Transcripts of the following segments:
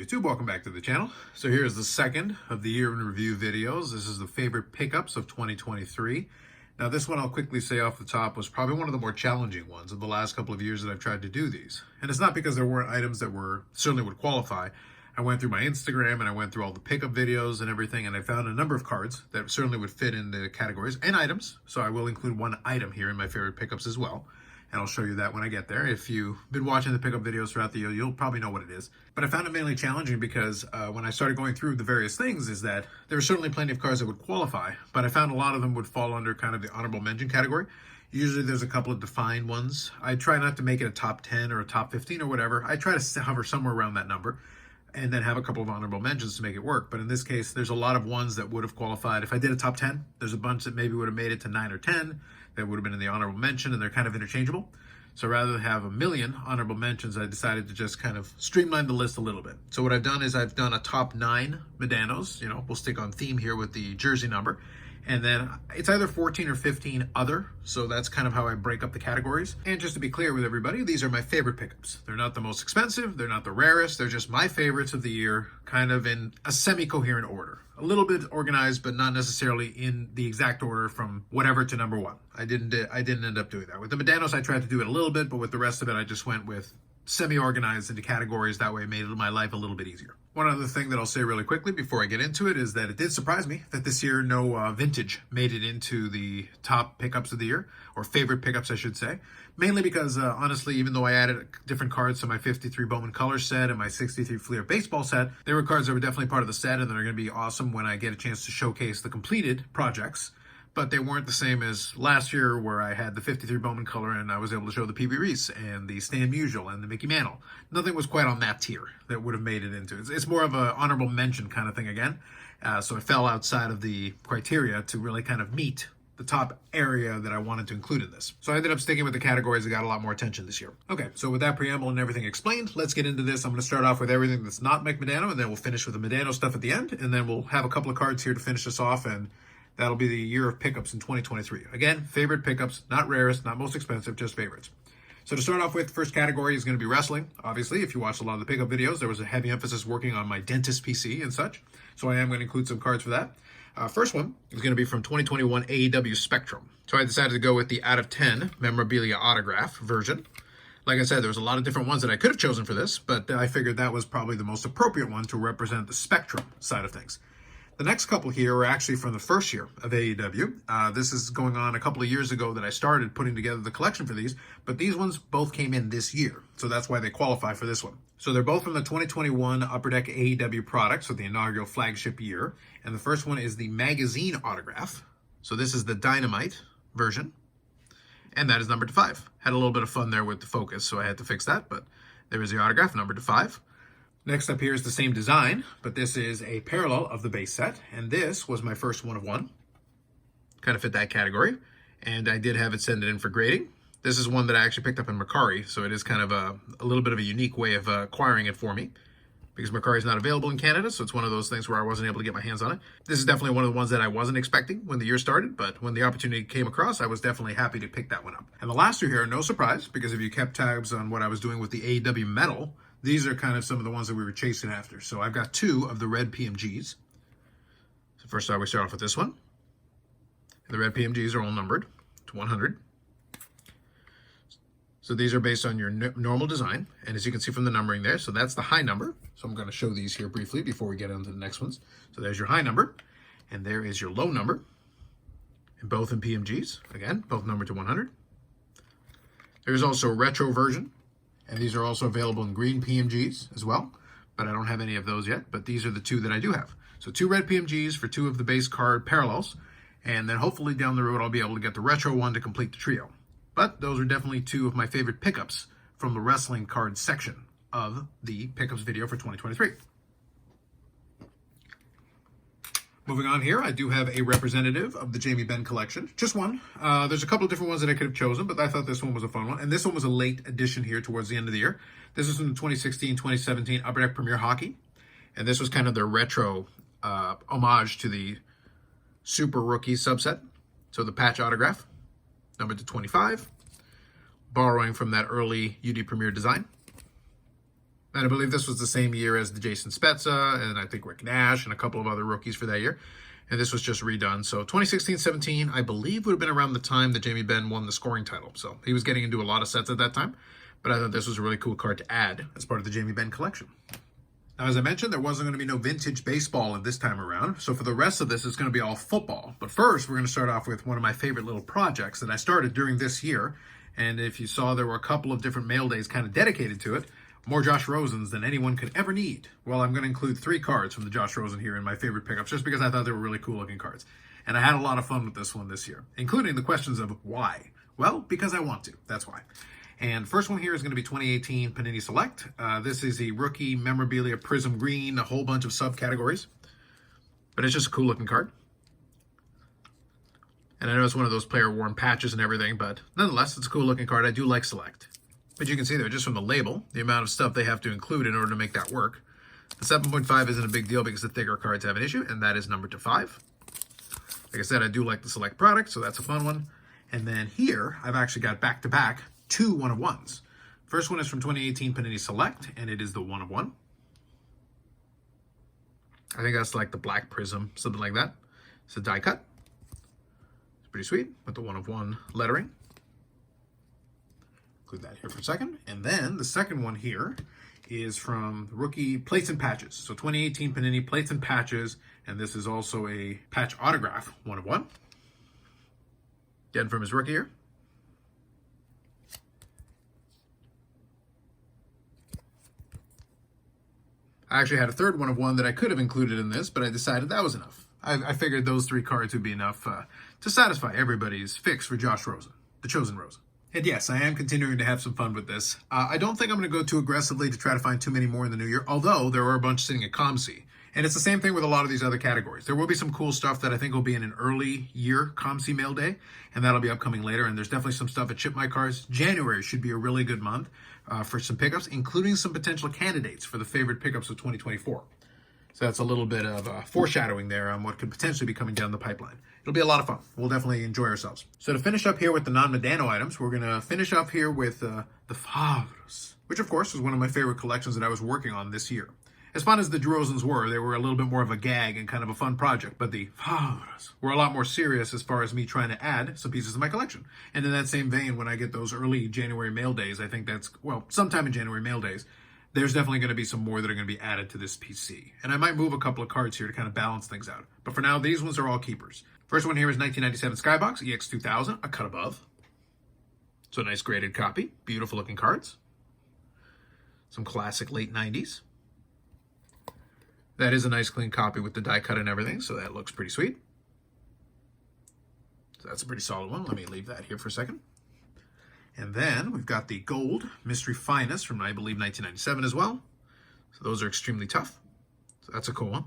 YouTube? Welcome back to the channel. So here's the second of the year in review videos. This is the favorite pickups of 2023. Now this one, I'll quickly say off the top, was probably one of the more challenging ones of the last couple of years that I've tried to do these. And it's not because there weren't items that certainly would qualify. I went through my Instagram and I went through all the pickup videos and everything, and I found a number of cards that certainly would fit in the categories and items. So I will include one item here in my favorite pickups as well. And I'll show you that when I get there. If you've been watching the pickup videos throughout the year, you'll probably know what it is. But I found it mainly challenging because when I started going through the various things is that there were certainly plenty of cards that would qualify, but I found a lot of them would fall under kind of the honorable mention category. Usually there's a couple of defined ones. I try not to make it a top 10 or a top 15 or whatever. I try to hover somewhere around that number and then have a couple of honorable mentions to make it work. But in this case, there's a lot of ones that would have qualified. If I did a top 10, there's a bunch that maybe would have made it to 9 or 10 that would have been in the honorable mention, and they're kind of interchangeable. So rather than have a million honorable mentions, I decided to just kind of streamline the list a little bit. So what I've done is I've done a top 9 Medanos. You know, we'll stick on theme here with the jersey number. And then it's either 14 or 15 other. So that's kind of how I break up the categories. And just to be clear with everybody, these are my favorite pickups. They're not the most expensive. They're not the rarest. They're just my favorites of the year, kind of in a semi-coherent order. A little bit organized, but not necessarily in the exact order from whatever to number one. I didn't end up doing that. With the Medanos, I tried to do it a little bit, but with the rest of it, I just went with semi-organized into categories. That way it made my life a little bit easier. One other thing that I'll say really quickly before I get into it is that it did surprise me that this year no vintage made it into the top pickups of the year, or favorite pickups I should say. Mainly because honestly, even though I added different cards to my 53 Bowman Color set and my 63 Fleer Baseball set, there were cards that were definitely part of the set and that are going to be awesome when I get a chance to showcase the completed projects. But they weren't the same as last year where I had the 53 Bowman Color and I was able to show the PB Reese and the Stan Musial and the Mickey Mantle. Nothing was quite on that tier that would have made it into it. It's more of an honorable mention kind of thing again. So it fell outside of the criteria to really kind of meet the top area that I wanted to include in this. So I ended up sticking with the categories that got a lot more attention this year. Okay, so with that preamble and everything explained, let's get into this. I'm going to start off with everything that's not Mike Modano, and then we'll finish with the Modano stuff at the end, and then we'll have a couple of cards here to finish us off, and that'll be the year of pickups in 2023. Again, favorite pickups, not rarest, not most expensive, just favorites. So to start off with, first category is going to be wrestling. Obviously, if you watched a lot of the pickup videos, there was a heavy emphasis working on my dentist PC and such. So I am going to include some cards for that. First one is going to be from 2021 AEW Spectrum. So I decided to go with the out of 10 memorabilia autograph version. Like I said, there was a lot of different ones that I could have chosen for this, but I figured that was probably the most appropriate one to represent the Spectrum side of things. The next couple here are actually from the first year of AEW. This is going on a couple of years ago that I started putting together the collection for these, but these ones both came in this year, so that's why they qualify for this one. So they're both from the 2021 Upper Deck AEW product, so the inaugural flagship year, and the first one is the magazine autograph. So this is the Dynamite version, and that is numbered to 5. Had a little bit of fun there with the focus, so I had to fix that, but there is the autograph, numbered to 5. Next up here is the same design, but this is a parallel of the base set, and this was my first one of one. Kind of fit that category, and I did have it send it in for grading. This is one that I actually picked up in Mercari, so it is kind of a little bit of a unique way of acquiring it for me, because Mercari is not available in Canada, so it's one of those things where I wasn't able to get my hands on it. This is definitely one of the ones that I wasn't expecting when the year started, but when the opportunity came across, I was definitely happy to pick that one up. And the last two here are no surprise, because if you kept tabs on what I was doing with the AEW metal, these are kind of some of the ones that we were chasing after. So I've got 2 of the red PMGs. So first we start off with this one. And the red PMGs are all numbered to 100. So these are based on your normal design. And as you can see from the numbering there, so that's the high number. So I'm going to show these here briefly before we get on to the next ones. So there's your high number. And there is your low number. And both in PMGs. Again, both numbered to 100. There's also a retro version. And these are also available in green PMGs as well, but I don't have any of those yet, but these are the 2 that I do have. So 2 red PMGs for 2 of the base card parallels, and then hopefully down the road I'll be able to get the retro one to complete the trio. But those are definitely 2 of my favorite pickups from the wrestling card section of the pickups video for 2023. Moving on here, I do have a representative of the Jamie Benn collection. Just one. There's a couple of different ones that I could have chosen, but I thought this one was a fun one. And this one was a late addition here towards the end of the year. This is from the 2016-2017 Upper Deck Premier Hockey. And this was kind of their retro homage to the Super Rookie subset. So the patch autograph, numbered to 25. Borrowing from that early UD Premier design. And I believe this was the same year as the Jason Spezza and I think Rick Nash and a couple of other rookies for that year. And this was just redone. So 2016-17, I believe, would have been around the time that Jamie Benn won the scoring title. So he was getting into a lot of sets at that time. But I thought this was a really cool card to add as part of the Jamie Benn collection. Now, as I mentioned, there wasn't going to be no vintage baseball this time around. So for the rest of this, it's going to be all football. But first, we're going to start off with one of my favorite little projects that I started during this year. And if you saw, there were a couple of different mail days kind of dedicated to it. More Josh Rosens than anyone could ever need. Well, I'm going to include 3 cards from the Josh Rosen here in my favorite pickups, just because I thought they were really cool looking cards. And I had a lot of fun with this one this year, including the questions of why. Well, because I want to. That's why. And first one here is going to be 2018 Panini Select. This is a rookie memorabilia Prism Green, a whole bunch of subcategories. But it's just a cool looking card. And I know it's one of those player worn patches and everything, but nonetheless, it's a cool looking card. I do like Select. But you can see there, just from the label, the amount of stuff they have to include in order to make that work. The 7.5 isn't a big deal because the thicker cards have an issue, and that is numbered to 5. Like I said, I do like the Select product, so that's a fun one. And then here, I've actually got back-to-back 2 1-of-1s. First one is from 2018 Panini Select, and it is the 1-of-1. I think that's like the Black Prism, something like that. It's a die cut. It's pretty sweet with the 1-of-1 lettering. Include that here for a second. And then the second one here is from rookie Plates and Patches. So 2018 Panini Plates and Patches, and this is also a patch autograph 1-of-1. Again from his rookie year. I actually had a third 1-of-1 that I could have included in this, but I decided that was enough. I figured those 3 cards would be enough to satisfy everybody's fix for Josh Rosen, the chosen Rosen. And yes, I am continuing to have some fun with this. I don't think I'm going to go too aggressively to try to find too many more in the new year, although there are a bunch sitting at COMC. And it's the same thing with a lot of these other categories. There will be some cool stuff that I think will be in an early year COMC mail day, and that'll be upcoming later. And there's definitely some stuff at Ship My Cards. January should be a really good month for some pickups, including some potential candidates for the favorite pickups of 2024. So that's a little bit of foreshadowing there on what could potentially be coming down the pipeline. It'll be a lot of fun. We'll definitely enjoy ourselves. So to finish up here with the non-Medano items, we're going to finish up here with the Favres, which of course was one of my favorite collections that I was working on this year. As fun as the DeRozans were, they were a little bit more of a gag and kind of a fun project, but the Favres were a lot more serious as far as me trying to add some pieces to my collection. And in that same vein, when I get those early January mail days, I think that's, well, sometime in January mail days, there's definitely going to be some more that are going to be added to this PC. And I might move a couple of cards here to kind of balance things out. But for now, these ones are all keepers. First one here is 1997 Skybox EX2000, a cut above. So a nice graded copy. Beautiful looking cards. Some classic late 90s. That is a nice clean copy with the die cut and everything, so that looks pretty sweet. So that's a pretty solid one. Let me leave that here for a second. And then we've got the gold Mystery Finest from, I believe, 1997 as well. So those are extremely tough. So that's a cool one.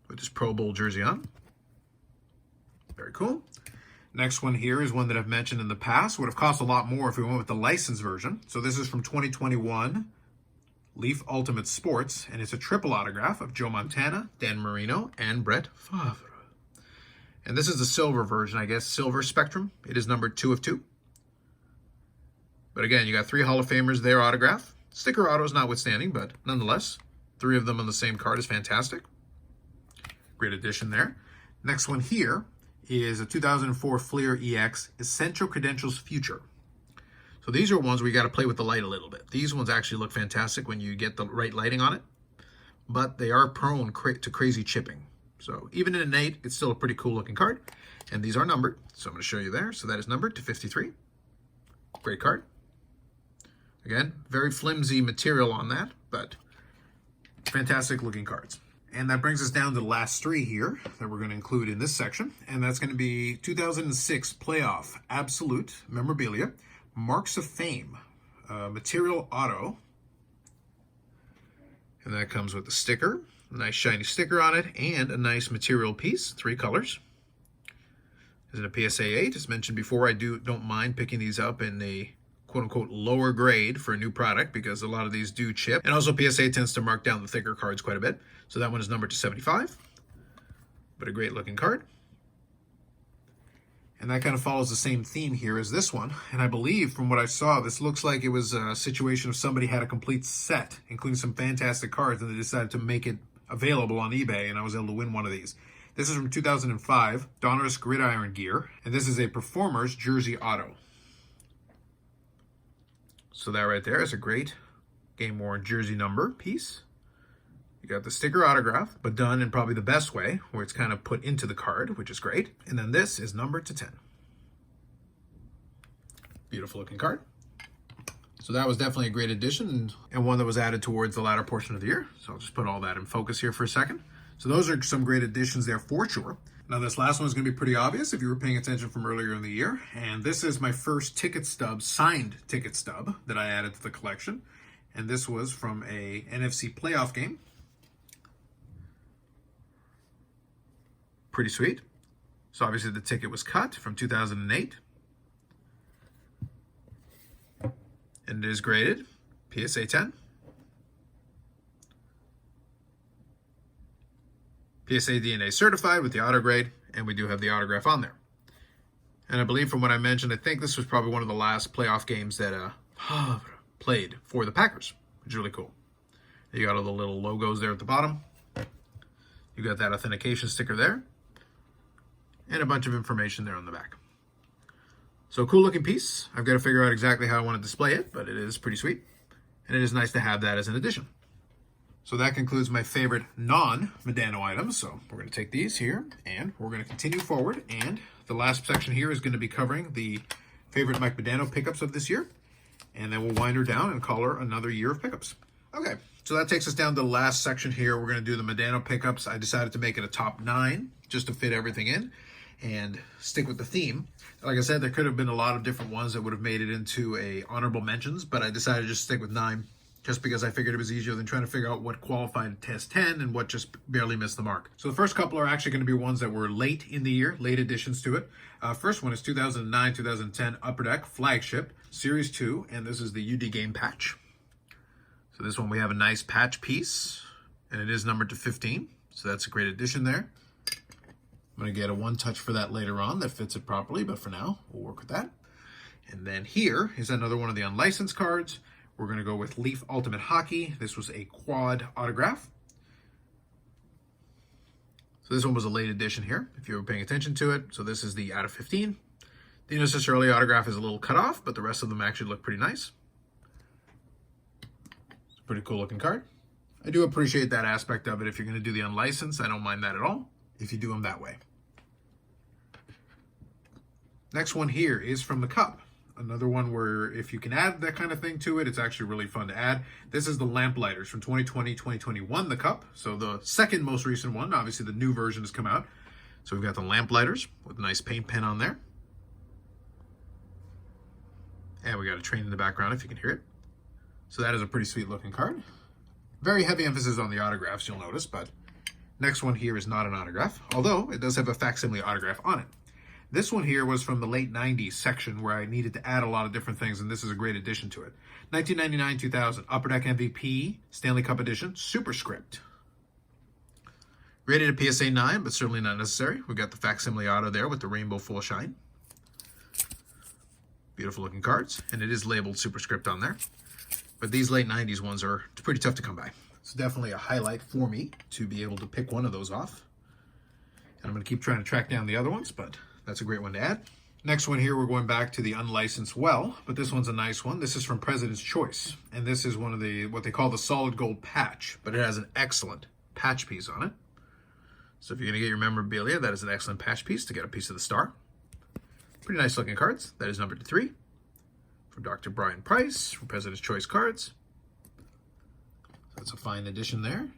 With this Pro Bowl jersey on. Very cool. Next one here is one that I've mentioned in the past. Would have cost a lot more if we went with the licensed version. So this is from 2021 Leaf Ultimate Sports, and it's a triple autograph of Joe Montana, Dan Marino, and Brett Favre. And this is the silver version, I guess, Silver Spectrum. It is numbered 2 of 2. But again, you got 3 Hall of Famers there autograph. Sticker autos notwithstanding, but nonetheless, 3 of them on the same card is fantastic. Great addition there. Next one here is a 2004 Fleer EX Essential Credentials Future. So these are ones where you got to play with the light a little bit. These ones actually look fantastic when you get the right lighting on it, but they are prone to crazy chipping. So even in an 8, it's still a pretty cool looking card. And these are numbered, so I'm going to show you there. So that is numbered to 53. Great card. Again, very flimsy material on that, but fantastic looking cards. And that brings us down to the last 3 here that we're going to include in this section. And that's going to be 2006 Playoff Absolute Memorabilia. Marks of Fame, Material Auto, and that comes with a sticker, a nice shiny sticker on it, and a nice material piece, 3 colors. Is it a PSA 8? As mentioned before, I don't mind picking these up in a quote-unquote lower grade for a new product because a lot of these do chip. And also PSA tends to mark down the thicker cards quite a bit. So that one is numbered to 75, but a great looking card. And that kind of follows the same theme here as this one. And I believe from what I saw, this looks like it was a situation of somebody had a complete set, including some fantastic cards, and they decided to make it available on eBay, and I was able to win one of these. This is from 2005, Donruss Gridiron Gear, and this is a Performers Jersey Auto. So that right there is a great game-worn jersey number piece. You got the sticker autograph, but done in probably the best way, where it's kind of put into the card, which is great. And then this is numbered to 10. Beautiful looking card. So that was definitely a great addition and one that was added towards the latter portion of the year. So I'll just put all that in focus here for a second. So those are some great additions there for sure. Now this last one is going to be pretty obvious if you were paying attention from earlier in the year. And this is my first ticket stub, signed ticket stub that I added to the collection. And this was from a NFC playoff game. Pretty sweet. So obviously the ticket was cut from 2008. And it is graded PSA 10. PSA DNA certified with the auto grade, and we do have the autograph on there. And I believe from what I mentioned, I think this was probably one of the last playoff games that played for the Packers, which is really cool. You got all the little logos there at the bottom. You got that authentication sticker there. And a bunch of information there on the back. So cool looking piece. I've got to figure out exactly how I want to display it, but it is pretty sweet. And it is nice to have that as an addition. So that concludes my favorite non-Medano items. So we're going to take these here and we're going to continue forward. And the last section here is going to be covering the favorite Mike Modano pickups of this year. And then we'll wind her down and call her another year of pickups. Okay, so that takes us down to the last section here. We're going to do the Modano pickups. I decided to make it a top 9 just to fit everything in and stick with the theme. Like I said, there could have been a lot of different ones that would have made it into a honorable mentions, but I decided to just stick with 9 just because I figured it was easier than trying to figure out what qualified to test 10 and what just barely missed the mark. So the first couple are actually going to be ones that were late in the year, late additions to it. First one is 2009-2010 Upper Deck Flagship Series 2, and this is the UD Game patch. So this one we have a nice patch piece, and it is numbered to 15, so that's a great addition there. I'm going to get a one touch for that later on that fits it properly, but for now, we'll work with that. And then here is another one of the unlicensed cards. We're going to go with Leaf Ultimate Hockey. This was a quad autograph. So this one was a late addition here, if you were paying attention to it. So this is the out of 15. The Innocence Early autograph is a little cut off, but the rest of them actually look pretty nice. It's a pretty cool looking card. I do appreciate that aspect of it. If you're going to do the unlicensed, I don't mind that at all, if you do them that way. Next one here is from the Cup. Another one where if you can add that kind of thing to it, it's actually really fun to add. This is the Lamplighters from 2020-2021, the Cup. So the second most recent one, obviously the new version has come out. So we've got the Lamplighters with a nice paint pen on there. And we got a train in the background if you can hear it. So that is a pretty sweet looking card. Very heavy emphasis on the autographs, you'll notice, but next one here is not an autograph, although it does have a facsimile autograph on it. This one here was from the late 90s section where I needed to add a lot of different things, and this is a great addition to it. 1999-2000 Upper Deck MVP Stanley Cup Edition Superscript. Rated a PSA 9, but certainly not necessary. We've got the facsimile auto there with the rainbow full shine. Beautiful looking cards, and it is labeled Superscript on there. But these late 90s ones are pretty tough to come by. It's definitely a highlight for me to be able to pick one of those off. And I'm going to keep trying to track down the other ones, but that's a great one to add. Next one here, we're going back to the unlicensed well, but this one's a nice one. This is from President's Choice, and this is one of the, what they call the solid gold patch, but it has an excellent patch piece on it. So if you're going to get your memorabilia, that is an excellent patch piece to get a piece of the star. Pretty nice looking cards. That is numbered to 3. From Dr. Brian Price, from President's Choice Cards. That's a fine addition there.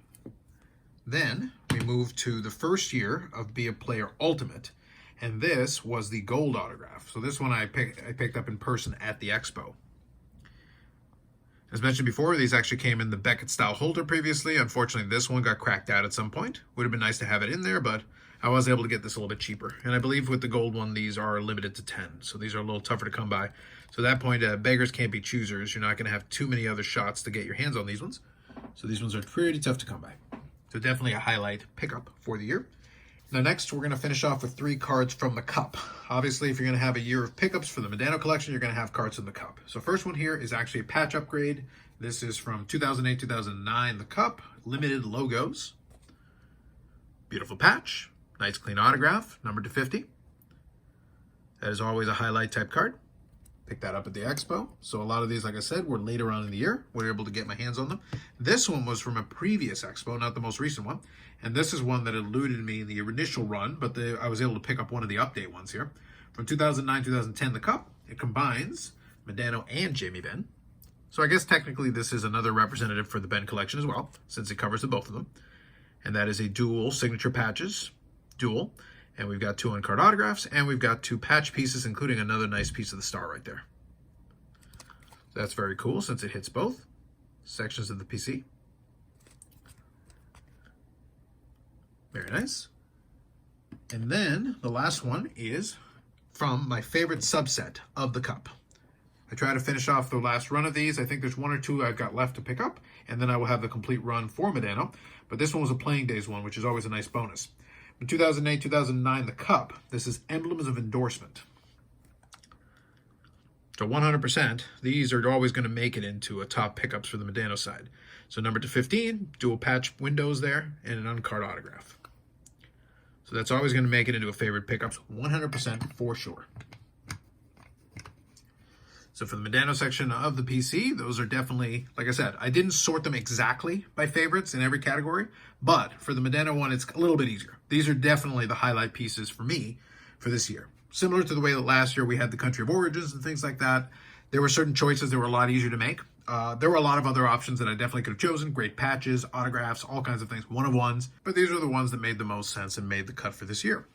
Then we move to the first year of Be a Player Ultimate, and this was the gold autograph. So this one I picked up in person at the expo. As mentioned before, these actually came in the Beckett style holder previously. Unfortunately, this one got cracked out at some point. Would have been nice to have it in there, but I was able to get this a little bit cheaper. And I believe with the gold one, these are limited to 10. So these are a little tougher to come by. So at that point, beggars can't be choosers. You're not going to have too many other shots to get your hands on these ones. So these ones are pretty tough to come by. So definitely a highlight pickup for the year. Now next, we're going to finish off with 3 cards from the Cup. Obviously, if you're going to have a year of pickups for the Medano collection, you're going to have cards in the Cup. So first one here is actually a patch upgrade. This is from 2008-2009, the Cup, limited logos. Beautiful patch, nice clean autograph, numbered to 50. That is always a highlight type card. Picked that up at the expo. So a lot of these, like I said, were later on in the year. We were able to get my hands on them. This one was from a previous expo, not the most recent one. And this is one that eluded me in the initial run, but I was able to pick up one of the update ones here. From 2009-2010, the Cup. It combines Medano and Jamie Benn. So I guess technically this is another representative for the Benn collection as well, since it covers the both of them. And that is a dual signature patches, dual. And we've got 2 on-card autographs, and we've got 2 patch pieces, including another nice piece of the star right there. So that's very cool since it hits both sections of the PC. Very nice. And then the last one is from my favorite subset of the Cup. I try to finish off the last run of these. I think there's 1 or 2 I've got left to pick up, and then I will have the complete run for Medano. But this one was a playing days one, which is always a nice bonus. In 2008-2009, the Cup, this is Emblems of Endorsement. So 100%, these are always going to make it into a top pickups for the Medano side. So numbered to 15, dual patch windows there, and an uncard autograph. So that's always going to make it into a favorite pickups, 100% for sure. So for the Medano section of the PC, those are definitely, like I said, I didn't sort them exactly by favorites in every category, but for the Medano one, it's a little bit easier. These are definitely the highlight pieces for me for this year. Similar to the way that last year we had the country of origins and things like that, there were certain choices that were a lot easier to make. There were a lot of other options that I definitely could have chosen, great patches, autographs, all kinds of things, one-of-ones, but these are the ones that made the most sense and made the cut for this year.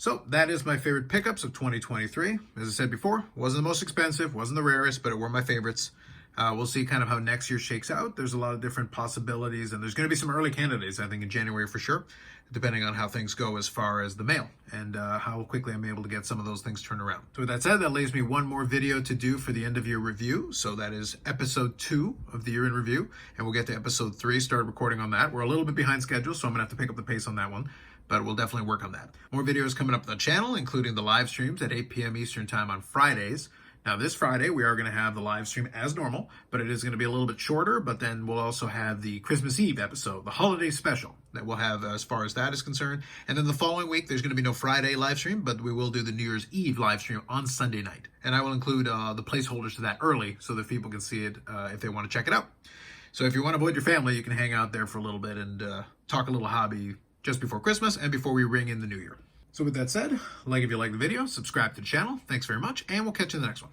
So that is my favorite pickups of 2023. As I said before, wasn't the most expensive, wasn't the rarest, but it were my favorites. We'll see kind of how next year shakes out. There's a lot of different possibilities, and there's going to be some early candidates, I think, in January for sure, depending on how things go as far as the mail and how quickly I'm able to get some of those things turned around. So with that said, that leaves me one more video to do for the end of year review. So that is episode 2 of the year in review, and we'll get to episode 3, start recording on that. We're a little bit behind schedule, so I'm going to have to pick up the pace on that one, but we'll definitely work on that. More videos coming up on the channel, including the live streams at 8 p.m. Eastern Time on Fridays. Now this Friday, we are going to have the live stream as normal, but it is going to be a little bit shorter, but then we'll also have the Christmas Eve episode, the holiday special that we'll have as far as that is concerned. And then the following week, there's going to be no Friday live stream, but we will do the New Year's Eve live stream on Sunday night. And I will include the placeholders to that early so that people can see it if they want to check it out. So if you want to avoid your family, you can hang out there for a little bit and talk a little hobby just before Christmas and before we ring in the new year. So with that said, like if you like the video, subscribe to the channel. Thanks very much, and we'll catch you in the next one.